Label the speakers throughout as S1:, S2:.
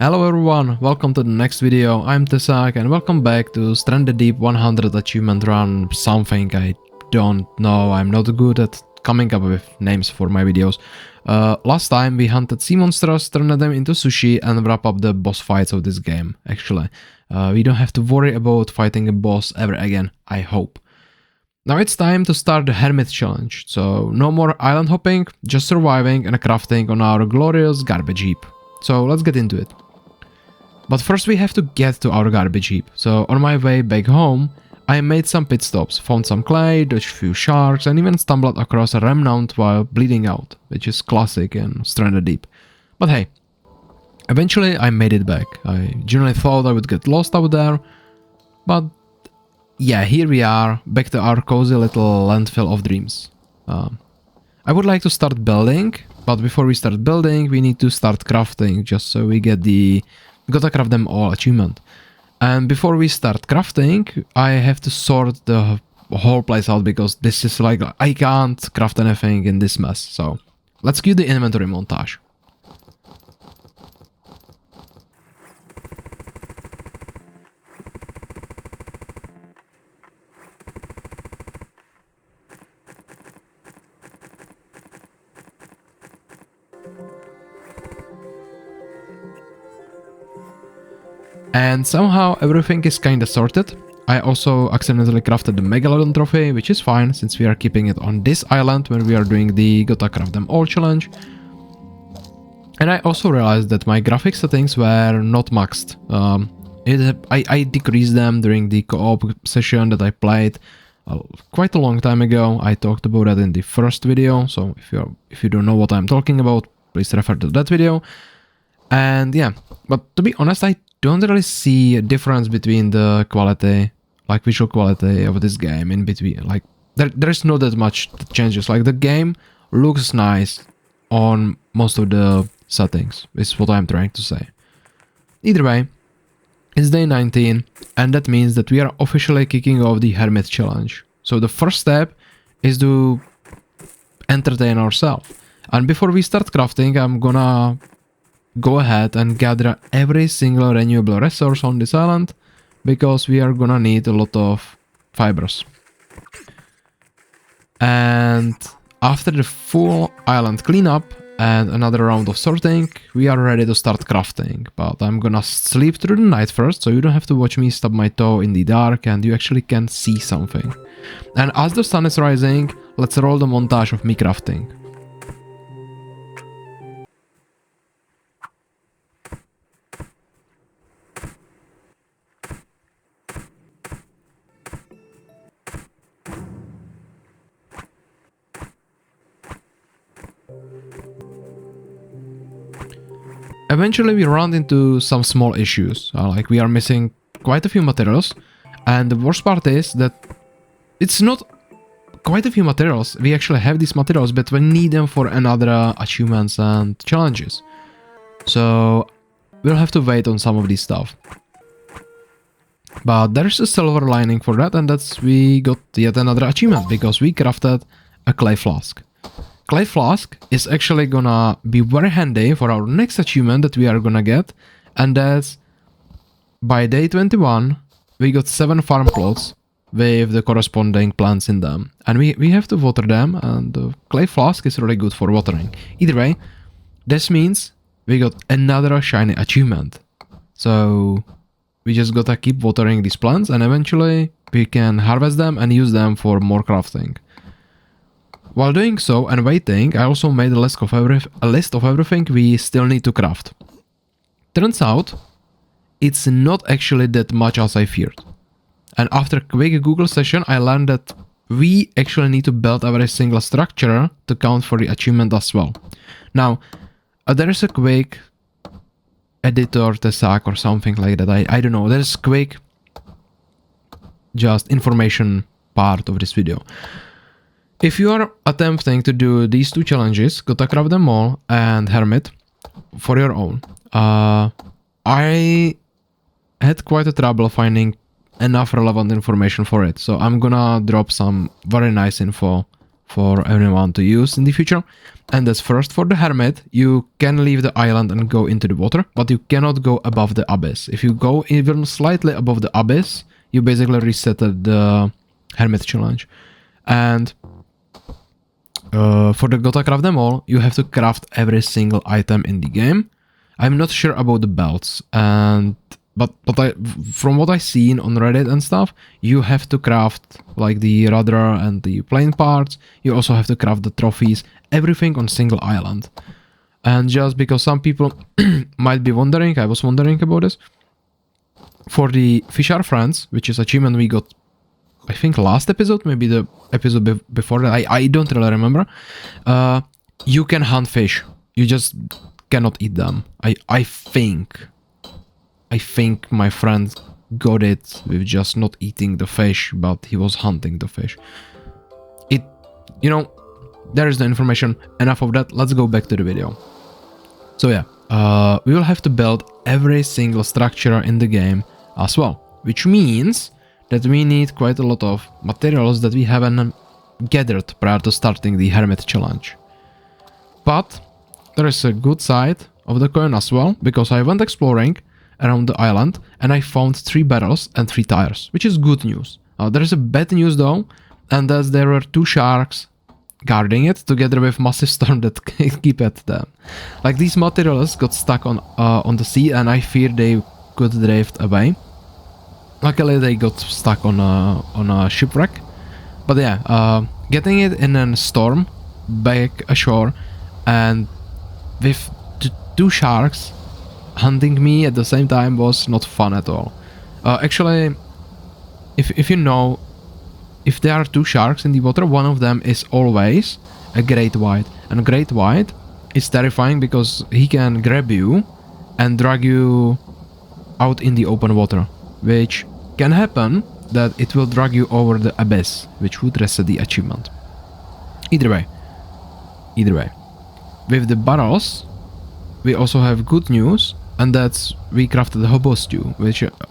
S1: Hello everyone, welcome to the next video. I'm Tesak and welcome back to Stranded Deep 100 achievement run something. I don't know, I'm not good at coming up with names for my videos. Last time we hunted sea monsters, turned them into sushi and wrap up the boss fights of this game, actually. We don't have to worry about fighting a boss ever again, I hope. Now it's time to start the hermit challenge, so no more island hopping, just surviving and crafting on our glorious garbage heap. So let's get into it. But first we have to get to our garbage heap, so on my way back home, I made some pit stops, found some clay, dodged a few sharks and even stumbled across a remnant while bleeding out, which is classic in Stranded Deep. But hey, eventually I made it back. I genuinely thought I would get lost out there, but yeah, here we are, back to our cozy little landfill of dreams. I would like to start building, but before we start building, we need to start crafting, just so we get the Gotta Craft Them All achievement. And before we start crafting, I have to sort the whole place out, because this is like, I can't craft anything in this mess. So let's cue the inventory montage. And somehow everything is kinda sorted. I also accidentally crafted the Megalodon trophy, which is fine since we are keeping it on this island when we are doing the Gotta Craft Them All challenge. And I also realized that my graphics settings were not maxed. I decreased them during the co-op session that I played quite a long time ago. I talked about that in the first video, so if you don't know what I'm talking about, please refer to that video. And yeah, but to be honest, I don't really see a difference between the quality, like visual quality of this game in between. Like there's not that much changes. Like the game looks nice on most of the settings, is what I'm trying to say. Either way, it's day 19 and that means that we are officially kicking off the hermit challenge. So the first step is to entertain ourselves. And before we start crafting, I'm gonna go ahead and gather every single renewable resource on this island, because we are gonna need a lot of fibers. And after the full island cleanup and another round of sorting, we are ready to start crafting. But I'm gonna sleep through the night first, so you don't have to watch me stub my toe in the dark and you actually can see something. And as the sun is rising, let's roll the montage of me crafting. Eventually we run into some small issues, like we are missing quite a few materials, and the worst part is that it's not quite a few materials. We actually have these materials, but we need them for another achievements and challenges. So we'll have to wait on some of this stuff. But there's a silver lining for that, and that's we got yet another achievement, because we crafted a clay flask. Clay flask is actually gonna be very handy for our next achievement that we are gonna get, and that's by day 21 we got 7 farm plots with the corresponding plants in them, and we have to water them, and the clay flask is really good for watering. Either way, this means we got another shiny achievement, so we just gotta keep watering these plants and eventually we can harvest them and use them for more crafting. While doing so and waiting, I also made a list of everything we still need to craft. Turns out, it's not actually that much as I feared. And after a quick Google session, I learned that we actually need to build every single structure to count for the achievement as well. Now, there is a quick editor, Tesak or something like that, I don't know, there's quick just information part of this video. If you are attempting to do these two challenges, Gotta Craft Them All and Hermit, for your own, I had quite a trouble finding enough relevant information for it, so I'm gonna drop some very nice info for everyone to use in the future. And that's first for the hermit. You can leave the island and go into the water, but you cannot go above the abyss. If you go even slightly above the abyss, you basically resetted the hermit challenge. And for the gotta craft them all, you have to craft every single item in the game. I'm not sure about the belts, but from what I've seen on Reddit and stuff, you have to craft like the rudder and the plane parts. You also have to craft the trophies, everything on single island. And just because some people might be wondering, I was wondering about this. For the Fish Are Friends, which is achievement we got, I think last episode, maybe the episode before that, I don't really remember. You can hunt fish. You just cannot eat them. I think my friend got it with just not eating the fish, but he was hunting the fish. There is the information. Enough of that. Let's go back to the video. So yeah, we will have to build every single structure in the game as well, which means that we need quite a lot of materials that we haven't gathered prior to starting the hermit challenge. But there is a good side of the coin as well, because I went exploring around the island and I found 3 barrels and 3 tires, which is good news. There is a bad news though, and that's there were 2 sharks guarding it together with massive storm that keep at them. Like, these materials got stuck on the sea and I fear they could drift away. Luckily they got stuck on a shipwreck. But yeah, getting it in a storm back ashore and with 2 sharks hunting me at the same time was not fun at all. Actually, if you know, if there are 2 sharks in the water, one of them is always a great white. And a great white is terrifying because he can grab you and drag you out in the open water, which can happen that it will drag you over the abyss, which would reset the achievement. Either way, with the barrels, we also have good news, and that's we crafted the hobo stew,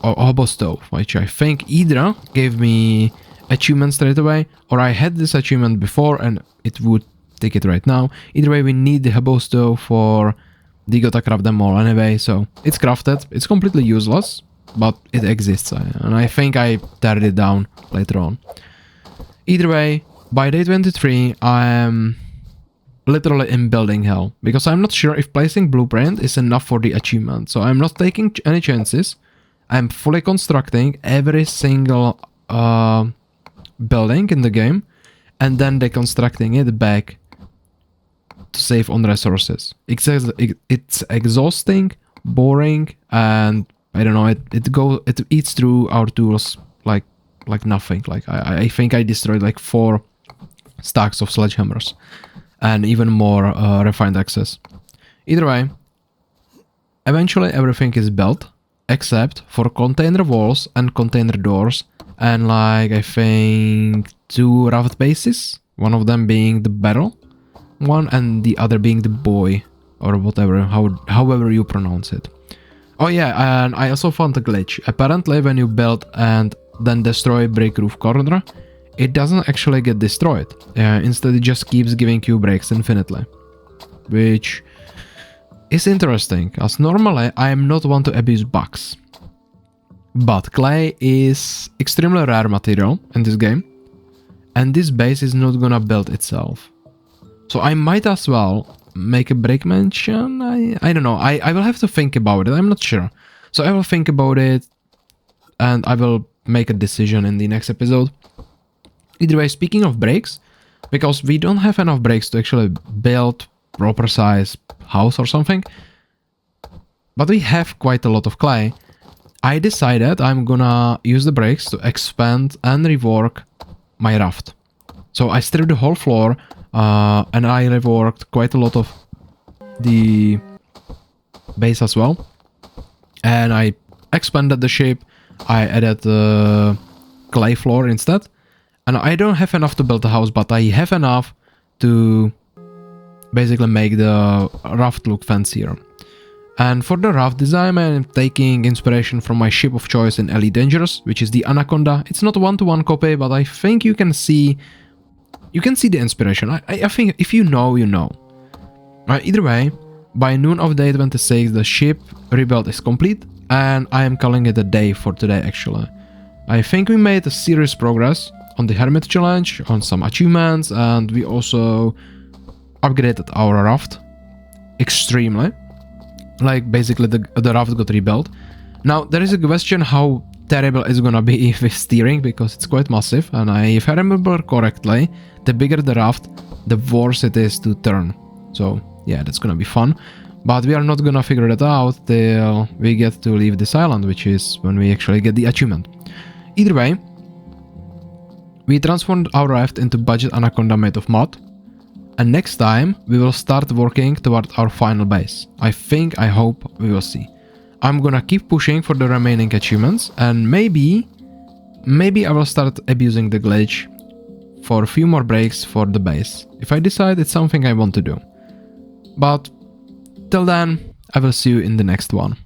S1: hobo stove, which I think either gave me achievement straight away, or I had this achievement before and it would take it right now. Either way, we need the hobo stove for the gotta craft them all anyway, so it's crafted. It's completely useless, but it exists, and I think I teared it down later on. Either way, by day 23, I am literally in building hell, because I'm not sure if placing blueprint is enough for the achievement, so I'm not taking any chances. I'm fully constructing every single building in the game, and then deconstructing it back to save on resources. It's exhausting, boring, and I don't know, it eats through our tools like nothing. Like I think I destroyed like 4 stacks of sledgehammers and even more refined axes. Either way, eventually everything is built except for container walls and container doors, and like I think 2 raft bases, one of them being the barrel one and the other being the boy, or whatever, however you pronounce it. Oh yeah, and I also found a glitch. Apparently when you build and then destroy brick roof corner, it doesn't actually get destroyed. Instead it just keeps giving you breaks infinitely, which is interesting, as normally I am not one to abuse bugs. But clay is extremely rare material in this game, and this base is not gonna build itself. So I might as well make a break mansion. I don't know, I will have to think about it, I'm not sure. So I will think about it and I will make a decision in the next episode. Either way, speaking of breaks, because we don't have enough breaks to actually build proper size house or something, but we have quite a lot of clay, I decided I'm gonna use the breaks to expand and rework my raft. So I stripped the whole floor and I reworked quite a lot of the base as well. And I expanded the ship, I added the clay floor instead. And I don't have enough to build a house, but I have enough to basically make the raft look fancier. And for the raft design, I'm taking inspiration from my ship of choice in Elite Dangerous, which is the Anaconda. It's not one-to-one copy, but I think you can see you can see the inspiration. I think if you know, you know. Either way, by noon of day 26, the ship rebuild is complete, and I am calling it a day for today actually. I think we made a serious progress on the hermit challenge, on some achievements, and we also upgraded our raft extremely. Like basically the raft got rebuilt. Now there is a question how terrible it's gonna be with steering, because it's quite massive, and if I remember correctly, the bigger the raft, the worse it is to turn. So yeah, that's gonna be fun. But we are not gonna figure that out till we get to leave this island, which is when we actually get the achievement. Either way, we transformed our raft into budget anaconda made of mud. And next time, we will start working toward our final base. I hope, we will see. I'm gonna keep pushing for the remaining achievements, and maybe I will start abusing the glitch for a few more breaks for the base, if I decide it's something I want to do. But till then, I will see you in the next one.